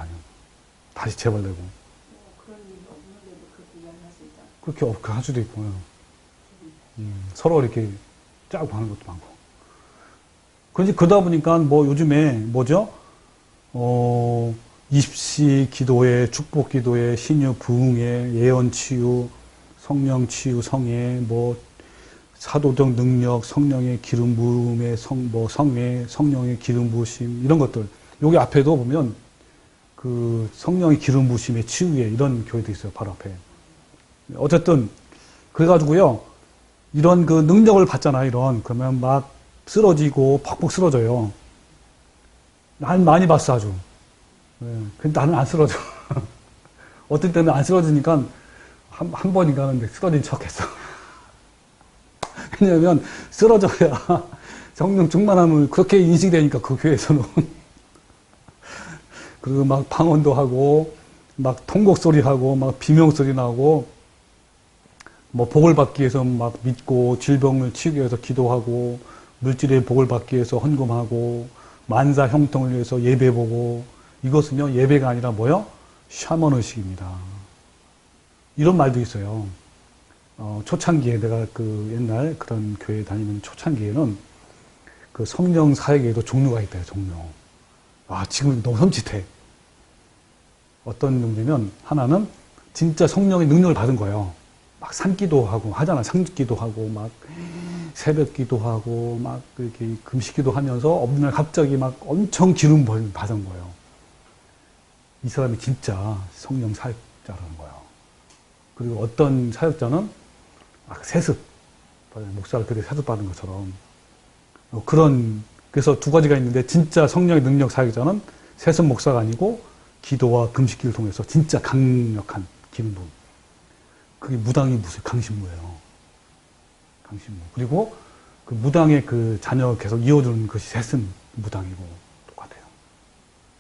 다시 재발되고. 그런 일이 없는데도 그렇게 이야기할 수 있다. 그렇게 할 수도 있고요. 서로 이렇게 짜고 하는 것도 많고. 그러다 보니까 뭐 요즘에 뭐죠? 입시 기도회, 축복 기도회, 신유 부흥회, 예언 치유, 성령 치유, 성회, 뭐 사도적 능력, 성령의 기름 부음의 성회, 성령의 기름 부으심 이런 것들. 여기 앞에도 보면 그 성령의 기름 부으심의 치유회 이런 교회도 있어요. 바로 앞에. 어쨌든 그래가지고요. 이런 그 능력을 받잖아요. 그러면 막 쓰러지고 팍팍 쓰러져요. 난 많이 봤어 아주. 근데 나는 안 쓰러져. 어떤 때는 안 쓰러지니까 한 번인가 하는데 쓰러진 척했어. 왜냐면 쓰러져야 성령 충만함을 그렇게 인식되니까 그 교회에서는. 그리고 막 방언도 하고 막 통곡 소리 하고 막 비명 소리 나고 뭐 복을 받기 위해서 막 믿고 질병을 치유하기 위해서 기도하고 물질의 복을 받기 위해서 헌금하고 만사 형통을 위해서 예배 보고 이것은요 예배가 아니라 뭐요? 샤먼 의식입니다. 이런 말도 있어요. 초창기에 내가 그 옛날 그런 교회 다니는 초창기에는 그 성령 사역에도 종류가 있대요. 종류. 지금 너무 섬찟해. 어떤 종류냐면 하나는 진짜 성령의 능력을 받은 거예요. 막 산기도 하고 하잖아. 상기도 하고 막 새벽 기도하고 막 이렇게 금식기도 하면서 어느 날 갑자기 막 엄청 기름 받은 거예요. 이 사람이 진짜 성령 사역자라는 거예요. 그리고 어떤 사역자는 막 세습, 목사를 그렇게 세습 받은 것처럼 그래서 두 가지가 있는데 진짜 성령의 능력 사역자는 세습 목사가 아니고 기도와 금식기를 통해서 진짜 강력한 기름 부음. 그게 무당이 무슨 강신무예요. 강신무. 그리고 그 무당의 그 자녀 계속 이어주는 것이 셋은 무당이고 똑같아요.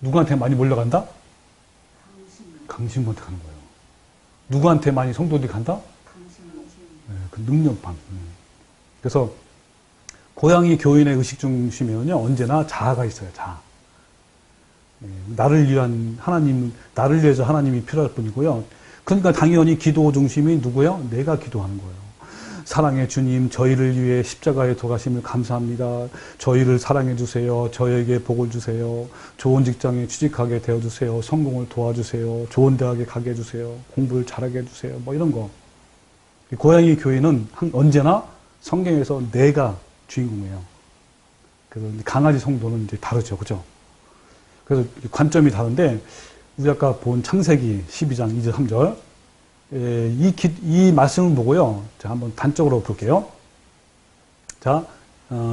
누구한테 많이 몰려간다? 강신무한테 가는 거예요. 누구한테 많이 성도들이 간다? 그 능력방. 그래서 고양이 교인의 의식 중심에는요 언제나 자아가 있어요. 자아. 나를 위한 하나님, 나를 위해서 하나님이 필요할 뿐이고요. 그러니까 당연히 기도 중심이 누구예요? 내가 기도하는 거예요. 사랑의 주님, 저희를 위해 십자가에 돌아가심을 감사합니다. 저희를 사랑해 주세요. 저에게 복을 주세요. 좋은 직장에 취직하게 되어 주세요. 성공을 도와주세요. 좋은 대학에 가게 해주세요. 공부를 잘하게 해주세요. 뭐 이런 거. 고양이 교회는 언제나 성경에서 내가 주인공이에요. 그래서 강아지 성도는 이제 다르죠. 그죠? 그래서 관점이 다른데, 우리 아까 본 창세기 12장 2절 3절, 이 말씀을 보고요. 자, 한번 단적으로 볼게요. 자,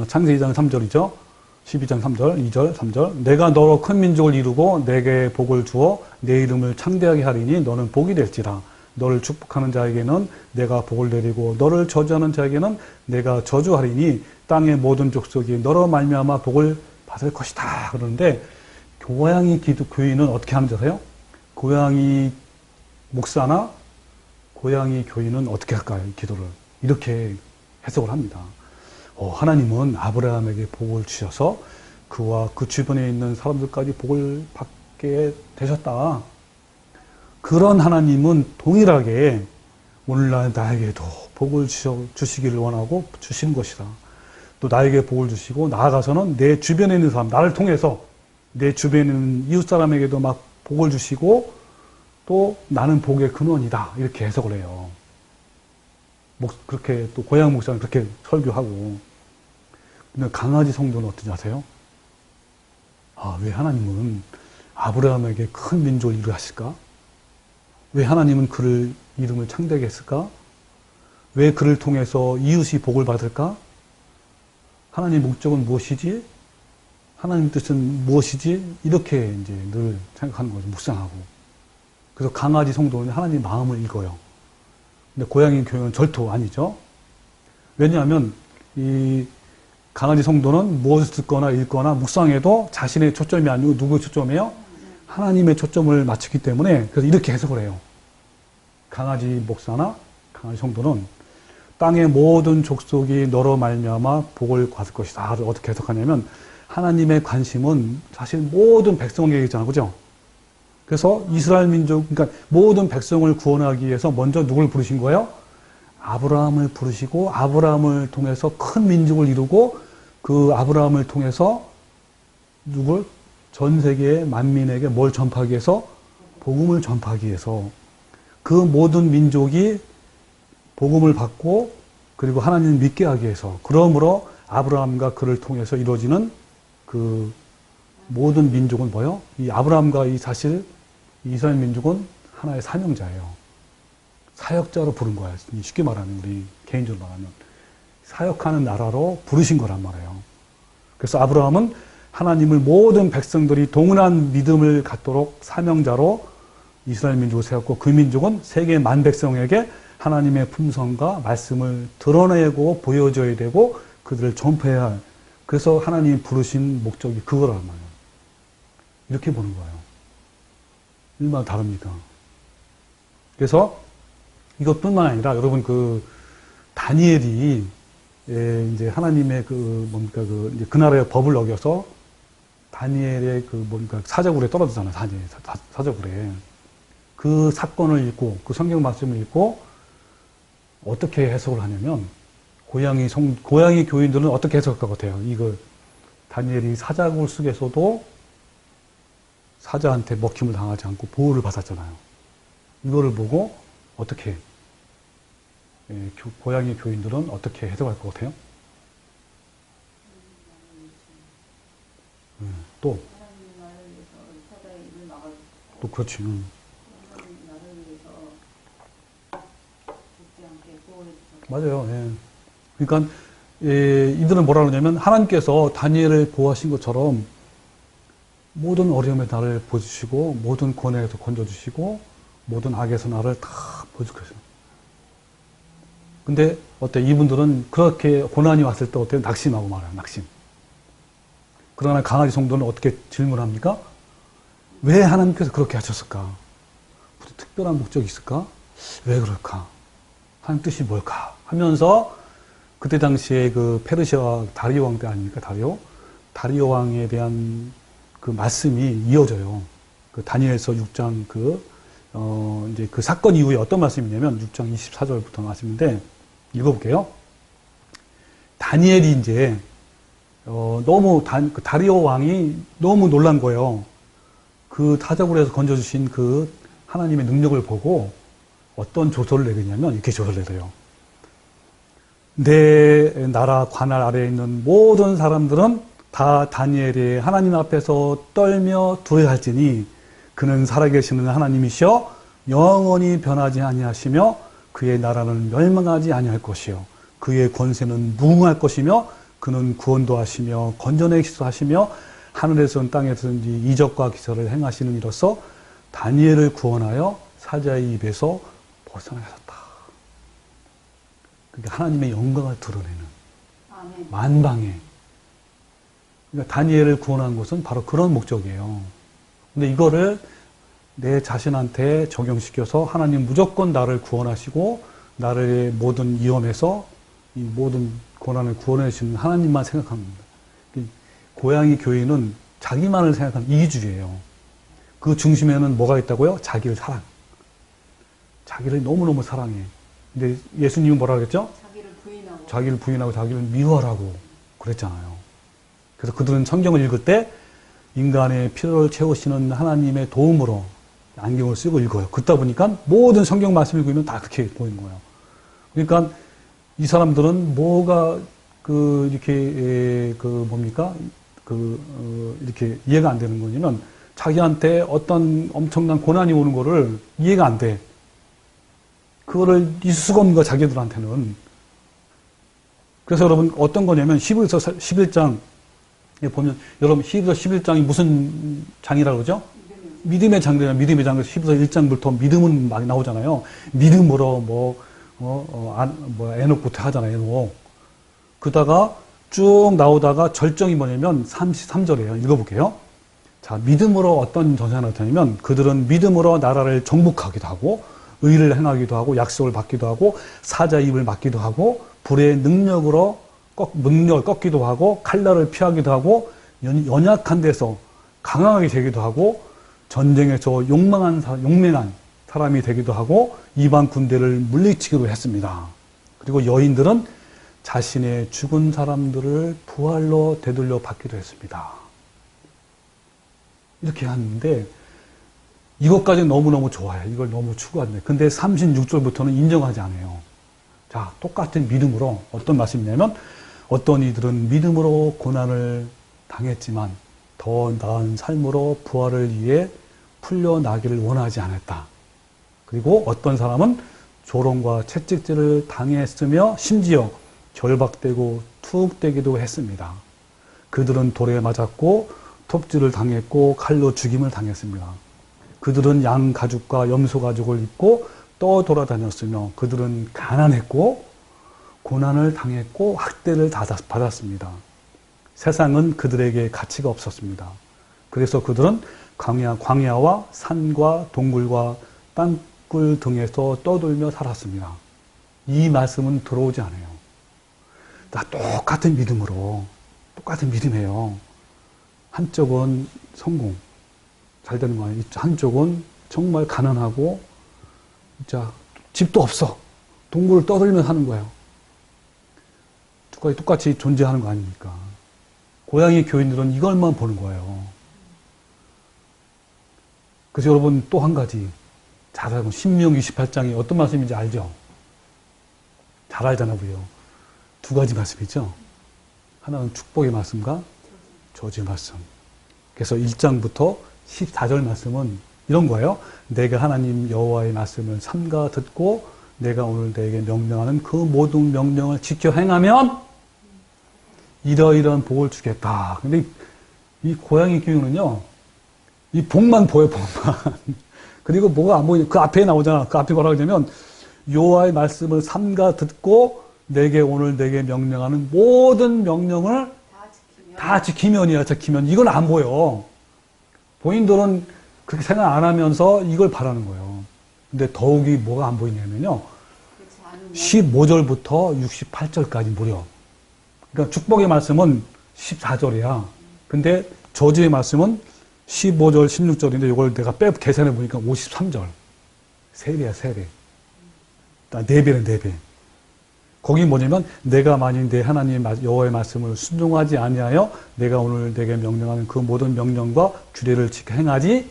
창세기 2장 3절이죠. 12장 3절, 2절, 3절. 내가 너로 큰 민족을 이루고 내게 복을 주어 내 이름을 창대하게 하리니 너는 복이 될지라. 너를 축복하는 자에게는 내가 복을 내리고 너를 저주하는 자에게는 내가 저주하리니 땅의 모든 족속이 너로 말미암아 복을 받을 것이다. 그러는데 고양이 교인은 어떻게 하는지 아세요? 고양이 목사나 고양이 교인은 어떻게 할까요? 기도를 이렇게 해석을 합니다. 하나님은 아브라함에게 복을 주셔서 그와 그 주변에 있는 사람들까지 복을 받게 되셨다. 그런 하나님은 동일하게 오늘날 나에게도 복을 주시기를 원하고 주시는 것이다. 또 나에게 복을 주시고 나아가서는 내 주변에 있는 사람, 나를 통해서 내 주변에 있는 이웃 사람에게도 막 복을 주시고 또 나는 복의 근원이다. 이렇게 해석을 해요. 그렇게 또 고향 목사는 그렇게 설교하고. 근데 강아지 성도는 어떤지 아세요? 왜 하나님은 아브라함에게 큰 민족을 이루게 하실까? 왜 하나님은 그를 이름을 창대하게 했을까? 왜 그를 통해서 이웃이 복을 받을까? 하나님의 목적은 무엇이지? 하나님 뜻은 무엇이지? 이렇게 이제 늘 생각하는 거죠. 묵상하고. 그래서 강아지 성도는 하나님의 마음을 읽어요. 근데 고양이 교회는 절도 아니죠. 왜냐하면 이 강아지 성도는 무엇을 듣거나 읽거나 묵상해도 자신의 초점이 아니고 누구의 초점이에요? 하나님의 초점을 맞추기 때문에 그래서 이렇게 해석을 해요. 강아지 목사나 강아지 성도는 땅의 모든 족속이 너로 말미암아 복을 받을 것이다. 어떻게 해석하냐면 하나님의 관심은 사실 모든 백성에게 있잖아요. 그죠? 그래서 이스라엘 민족, 그러니까 모든 백성을 구원하기 위해서 먼저 누굴 부르신 거예요? 아브라함을 부르시고 아브라함을 통해서 큰 민족을 이루고 그 아브라함을 통해서 누굴? 전 세계의 만민에게 뭘 전파하기 위해서? 복음을 전파하기 위해서 그 모든 민족이 복음을 받고 그리고 하나님을 믿게 하기 위해서 그러므로 아브라함과 그를 통해서 이루어지는 그 모든 민족은 뭐요? 이 아브라함과 이 사실 이스라엘 민족은 하나의 사명자예요. 사역자로 부른 거야. 쉽게 말하면 우리 개인적으로 말하면 사역하는 나라로 부르신 거란 말이에요. 그래서 아브라함은 하나님을 모든 백성들이 동일한 믿음을 갖도록 사명자로 이스라엘 민족을 세웠고 그 민족은 세계 만 백성에게 하나님의 품성과 말씀을 드러내고 보여줘야 되고 그들을 전파해야 할 그래서 하나님이 부르신 목적이 그거란 말이에요. 이렇게 보는 거예요. 얼마나 다릅니까? 그래서 이것뿐만 아니라 여러분 그 다니엘이 이제 하나님의 그 뭡니까 그 나라의 법을 어겨서 다니엘의 그 뭡니까 사자굴에 떨어지잖아요. 다니엘 사자굴에 그 사건을 읽고 그 성경 말씀을 읽고 어떻게 해석을 하냐면 고양이 교인들은 어떻게 해석할 것 같아요? 이거 다니엘이 사자굴 속에서도 사자한테 먹힘을 당하지 않고 보호를 받았잖아요. 이거를 보고 어떻게 고양이 교인들은 어떻게 해석할 것 같아요? 또 그렇지. 맞아요. 예. 그러니까 이들은 뭐라 그러냐면 하나님께서 다니엘을 보호하신 것처럼 모든 어려움에 나를 보여주시고 모든 고난에서 건져주시고 모든 악에서 나를 다 보여주셨어요. 근데 어때? 이분들은 그렇게 고난이 왔을 때 어때요? 낙심하고 말아요. 낙심. 그러나 강아지 성도는 어떻게 질문합니까? 왜 하나님께서 그렇게 하셨을까? 무슨 특별한 목적이 있을까? 왜 그럴까? 하나님 뜻이 뭘까? 하면서 그때 당시에 그 페르시아 다리오 왕 때 아닙니까? 다리오 왕에 대한 그 말씀이 이어져요. 그 다니엘서 6장 이제 그 사건 이후에 어떤 말씀이냐면 6장 24절부터 말씀인데 읽어볼게요. 다니엘이 이제 너무 다리오 왕이 너무 놀란 거예요. 그 사자굴에서 건져주신 그 하나님의 능력을 보고 어떤 조서를 내겠냐면 이렇게 조서를 내세요. 내 나라 관할 아래에 있는 모든 사람들은 다 다니엘이 하나님 앞에서 떨며 두려워할지니 그는 살아계시는 하나님이시여 영원히 변하지 아니하시며 그의 나라는 멸망하지 아니할 것이요 그의 권세는 무궁할 것이며 그는 구원도 하시며 건져내기도 하시며 하늘에서는 땅에서는 이적과 기사를 행하시는 이로써 다니엘을 구원하여 사자의 입에서 벗어나게 하셨다. 그러니까 하나님의 영광을 드러내는 만방에 그러니까 다니엘을 구원한 것은 바로 그런 목적이에요. 근데 이거를 내 자신한테 적용시켜서 하나님 무조건 나를 구원하시고 나를 모든 위험에서 이 모든 고난을 구원해 주시는 하나님만 생각합니다. 고양이 교인은 자기만을 생각하는 이기주의예요. 그 중심에는 뭐가 있다고요? 자기를 사랑. 자기를 너무너무 사랑해. 근데 예수님은 뭐라 그랬죠? 자기를 부인하고 자기를 미워하라고 그랬잖아요. 그래서 그들은 성경을 읽을 때 인간의 필요를 채우시는 하나님의 도움으로 안경을 쓰고 읽어요. 그러다 보니까 모든 성경 말씀을 읽으면 다 그렇게 보이는 거예요. 그러니까 이 사람들은 뭐가 이렇게 이렇게 이해가 안 되는 거냐면 자기한테 어떤 엄청난 고난이 오는 거를 이해가 안 돼. 그거를 있을 수가 없는 거야, 자기들한테는. 그래서 여러분 어떤 거냐면 히브리서 11장 보면 여러분 히브리서 11장이 무슨 장이라고 그러죠? 믿음의 장이잖아요. 믿음의 장에서 히브리서 1장부터 믿음은 많이 나오잖아요. 믿음으로 에녹부터 하잖아요. 에녹. 그러다가 쭉 나오다가 절정이 뭐냐면 33절이에요. 읽어볼게요. 자, 믿음으로 어떤 전사가 나타나냐면 그들은 믿음으로 나라를 정복하기도 하고 의를 행하기도 하고 약속을 받기도 하고 사자의 입을 막기도 하고 불의 능력을 꺾기도 하고 칼날을 피하기도 하고 연약한 데서 강하게 되기도 하고 전쟁에서 용맹한 사람이 되기도 하고 이방 군대를 물리치기도 했습니다. 그리고 여인들은 자신의 죽은 사람들을 부활로 되돌려 받기도 했습니다. 이렇게 하는데 이것까지 너무너무 좋아요. 이걸 너무 추구하는데. 근데 36절부터는 인정하지 않아요. 자, 똑같은 믿음으로 어떤 말씀이냐면 어떤 이들은 믿음으로 고난을 당했지만 더 나은 삶으로 부활을 위해 풀려나기를 원하지 않았다. 그리고 어떤 사람은 조롱과 채찍질을 당했으며 심지어 결박되고 투옥되기도 했습니다. 그들은 돌에 맞았고 톱질을 당했고 칼로 죽임을 당했습니다. 그들은 양 가죽과 염소 가죽을 입고 떠돌아다녔으며 그들은 가난했고 고난을 당했고 학대를 받았습니다. 세상은 그들에게 가치가 없었습니다. 그래서 그들은 광야와 산과 동굴과 땅굴 등에서 떠돌며 살았습니다. 이 말씀은 들어오지 않아요. 다 똑같은 믿음으로, 똑같은 믿음이에요. 한쪽은 성공, 잘 되는 거 아니에요. 한쪽은 정말 가난하고, 진짜 집도 없어. 동굴을 떠돌며 사는 거예요. 똑같이 존재하는 거 아닙니까? 고양이 교인들은 이걸만 보는 거예요. 그래서 여러분 또 한 가지 잘 알고 신명기 28장이 어떤 말씀인지 알죠? 잘 알잖아요, 우리요. 두 가지 말씀이죠. 하나는 축복의 말씀과 저주의 말씀. 그래서 1장부터 14절 말씀은 이런 거예요. 내가 하나님 여호와의 말씀을 삼가 듣고 내가 오늘 내게 명령하는 그 모든 명령을 지켜 행하면 이러이러한 복을 주겠다. 근데 이 고양이 교육은요, 이 복만 보여, 복만. 그리고 뭐가 안 보이냐. 그 앞에 나오잖아. 그 앞에 뭐라고 하냐면, 여호와의 말씀을 삼가 듣고 내게 오늘 내게 명령하는 모든 명령을 다 지키면이야, 지키면. 이건 안 보여. 본인들은 그렇게 생각 안 하면서 이걸 바라는 거예요. 근데 더욱이 뭐가 안 보이냐면요. 15절부터 68절까지 무려. 그러니까 축복의 말씀은 14절이야. 근데 저주의 말씀은 15절, 16절인데 이걸 내가 계산해 보니까 53절. 3배야, 3배. 4배는 4배. 거기 뭐냐면 내가 만일 내 하나님 여호와의 말씀을 순종하지 아니하여 내가 오늘 내게 명령하는 그 모든 명령과 규례를 지켜 행하지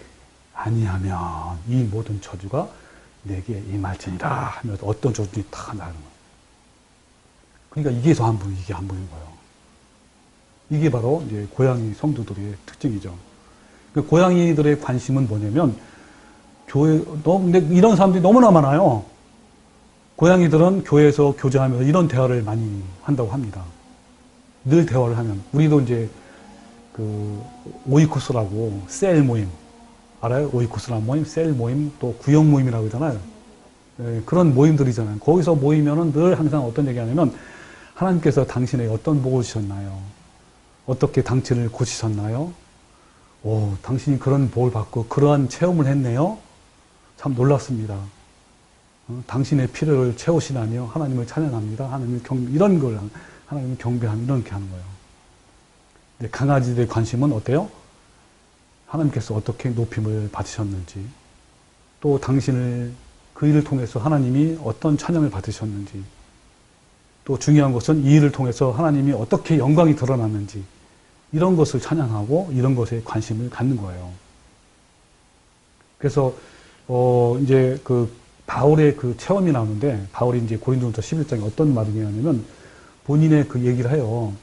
아니하면 이 모든 저주가 내게 임할지니라 하면서 어떤 저주들이 다 나는 거예요. 그러니까 이게 더 안 보이는, 이게 안 보이는 거예요. 이게 바로 이제 고양이 성도들의 특징이죠. 그 고양이들의 관심은 뭐냐면 근데 이런 사람들이 너무나 많아요. 고양이들은 교회에서 교제하면서 이런 대화를 많이 한다고 합니다. 늘 대화를 하면. 우리도 이제 그 오이코스라고 셀 모임 알아요? 오이코스라는 모임, 셀 모임, 또 구역 모임이라고 하잖아요. 그런 모임들이잖아요. 거기서 모이면은 늘 항상 어떤 얘기 하냐면 하나님께서 당신에게 어떤 복을 주셨나요? 어떻게 당신을 고치셨나요? 오, 당신이 그런 복을 받고 그러한 체험을 했네요. 참 놀랐습니다. 당신의 필요를 채우시다며 하나님을 찬양합니다. 이런 걸 하나님을 경배하며 이렇게 하는 거예요. 근데 강아지들의 관심은 어때요? 하나님께서 어떻게 높임을 받으셨는지, 또 당신을 그 일을 통해서 하나님이 어떤 찬양을 받으셨는지, 또 중요한 것은 이 일을 통해서 하나님이 어떻게 영광이 드러났는지 이런 것을 찬양하고 이런 것에 관심을 갖는 거예요. 그래서 이제 그 바울의 그 체험이 나오는데 바울이 이제 고린도전서 11장에 어떤 말을 하냐면 본인의 그 얘기를 해요.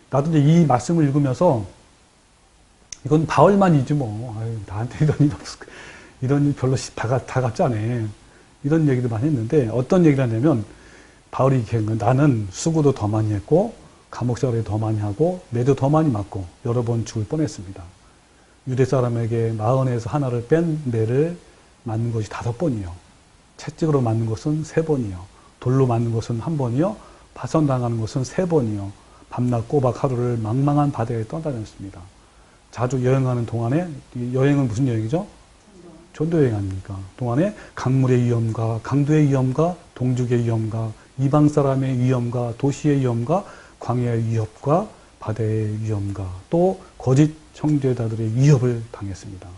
나도 이제 이 말씀을 읽으면서 이건 바울만이지 뭐. 아유, 나한테 이런 일 없어. 이런 일 별로 다 같지 않아. 이런 얘기를 많이 했는데 어떤 얘기를 하냐면 바울이 이렇게 한 건 나는 수고도 더 많이 했고 감옥 생활을 더 많이 하고 매도 더 많이 맞고 여러 번 죽을 뻔했습니다. 유대 사람에게 마흔에서 하나를 뺀 매를 맞는 것이 5번이요. 채찍으로 맞는 것은 3번이요. 돌로 맞는 것은 1번이요. 파손당하는 것은 3번이요. 밤낮 꼬박 하루를 망망한 바다에 떠다녔습니다. 자주 여행하는 동안에, 여행은 무슨 여행이죠? 전도 여행 아닙니까? 동안에 강물의 위험과 강도의 위험과 동족의 위험과 이방 사람의 위험과 도시의 위험과 광야의 위협과 바다의 위험과 또 거짓 형제자들의 위협을 당했습니다.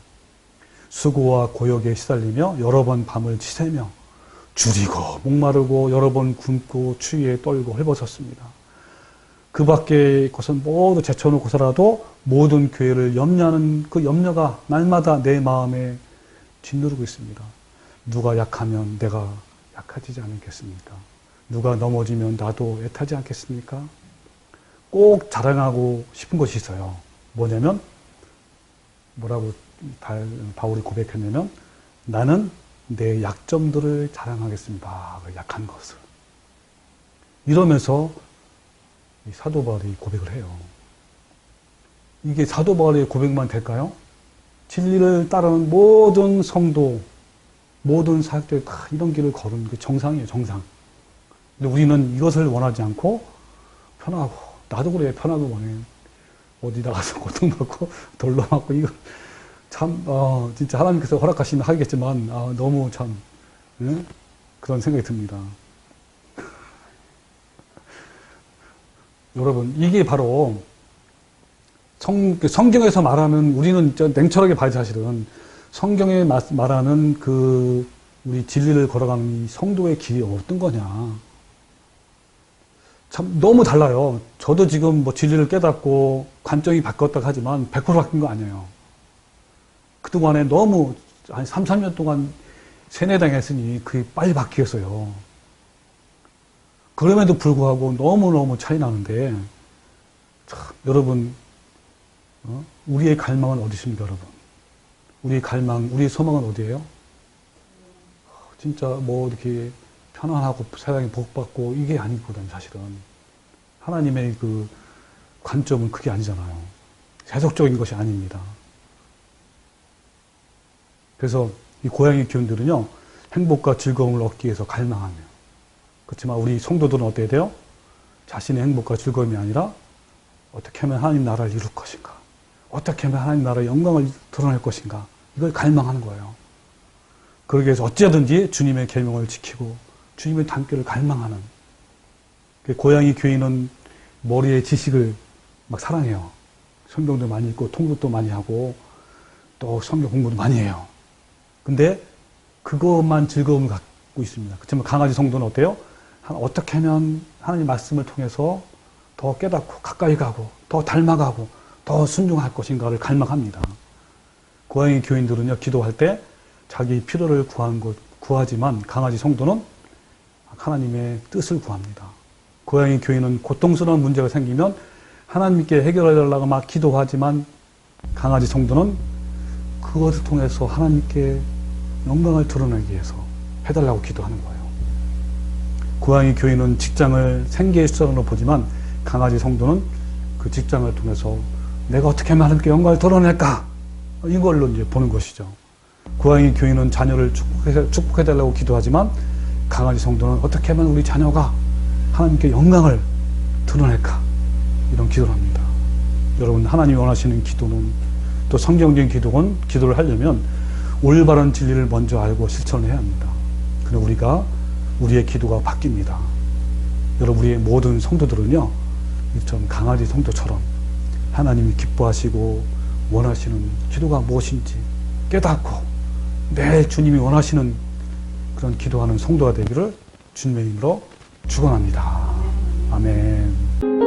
수고와 고역에 시달리며 여러 번 밤을 지새며 줄이고 목마르고 여러 번 굶고 추위에 떨고 헐벗었습니다. 그 밖의 것은 모두 제쳐놓고서라도 모든 교회를 염려하는 그 염려가 날마다 내 마음에 짓누르고 있습니다. 누가 약하면 내가 약해지지 않겠습니까? 누가 넘어지면 나도 애타지 않겠습니까? 꼭 자랑하고 싶은 것이 있어요. 뭐냐면 뭐라고 바울이 고백했냐면 나는 내 약점들을 자랑하겠습니다. 약한 것을. 이러면서 사도 바울이 고백을 해요. 이게 사도 바울의 고백만 될까요? 진리를 따르는 모든 성도, 모든 사역자들이 다 이런 길을 걸은 게 정상이에요, 정상. 근데 우리는 이것을 원하지 않고 편하고, 나도 그래, 편하고 원해. 어디 나가서 고통받고, 돌로 맞고, 이거 참, 진짜 하나님께서 허락하시면 하겠지만, 너무 참, 응? 그런 생각이 듭니다. 여러분, 이게 바로 성경에서 말하는, 우리는 냉철하게 봐야지 사실은, 성경에 말하는 그, 우리 진리를 걸어가는 이 성도의 길이 어떤 거냐. 참, 너무 달라요. 저도 지금 뭐 진리를 깨닫고 관점이 바뀌었다고 하지만 100% 바뀐 거 아니에요. 그동안에 너무 한 3, 4년 동안 세뇌당 했으니 그게 빨리 바뀌었어요. 그럼에도 불구하고 너무너무 차이 나는데, 참, 여러분, 우리의 갈망은 어디 있습니까, 여러분? 우리의 갈망, 우리의 소망은 어디예요? 진짜 뭐 이렇게 편안하고 세상에 복받고 이게 아니거든요, 사실은. 하나님의 그 관점은 그게 아니잖아요. 세속적인 것이 아닙니다. 그래서 이 고양이 기운들은요, 행복과 즐거움을 얻기 위해서 갈망하며. 그렇지만 우리 성도들은 어떻게 돼요? 자신의 행복과 즐거움이 아니라 어떻게 하면 하나님 나라를 이룰 것인가? 어떻게 하면 하나님 나라의 영광을 드러낼 것인가? 이걸 갈망하는 거예요. 그러기 위해서 어찌하든지 주님의 계명을 지키고 주님의 단결을 갈망하는. 고양이 교인은 머리에 지식을 막 사랑해요. 성경도 많이 읽고 통독도 많이 하고 또 성경 공부도 많이 해요. 근데 그것만 즐거움을 갖고 있습니다. 그렇지만 강아지 성도는 어때요? 어떻게 하면 하나님 말씀을 통해서 더 깨닫고 가까이 가고 더 닮아가고 더 순종할 것인가를 갈망합니다. 고양이 교인들은요, 기도할 때 자기 필요를 구하지만 강아지 성도는 하나님의 뜻을 구합니다. 고양이 교인은 고통스러운 문제가 생기면 하나님께 해결해달라고 막 기도하지만 강아지 성도는 그것을 통해서 하나님께 영광을 드러내기 위해서 해달라고 기도하는 거예요. 고양이 교인은 직장을 생계의 수단으로 보지만 강아지 성도는 그 직장을 통해서 내가 어떻게 하면 하나님께 영광을 드러낼까? 이걸로 이제 보는 것이죠. 고양이 교인은 자녀를 축복해달라고 기도하지만 강아지 성도는 어떻게 하면 우리 자녀가 하나님께 영광을 드러낼까? 이런 기도를 합니다. 여러분, 하나님이 원하시는 기도는 또 성경적인 기도를 하려면 올바른 진리를 먼저 알고 실천을 해야 합니다. 그리고 우리의 기도가 바뀝니다. 여러분, 우리의 모든 성도들은요, 이처럼 강아지 성도처럼 하나님이 기뻐하시고 원하시는 기도가 무엇인지 깨닫고 매일 주님이 원하시는 그런 기도하는 성도가 되기를 주님의 이름으로 축원합니다. 아멘.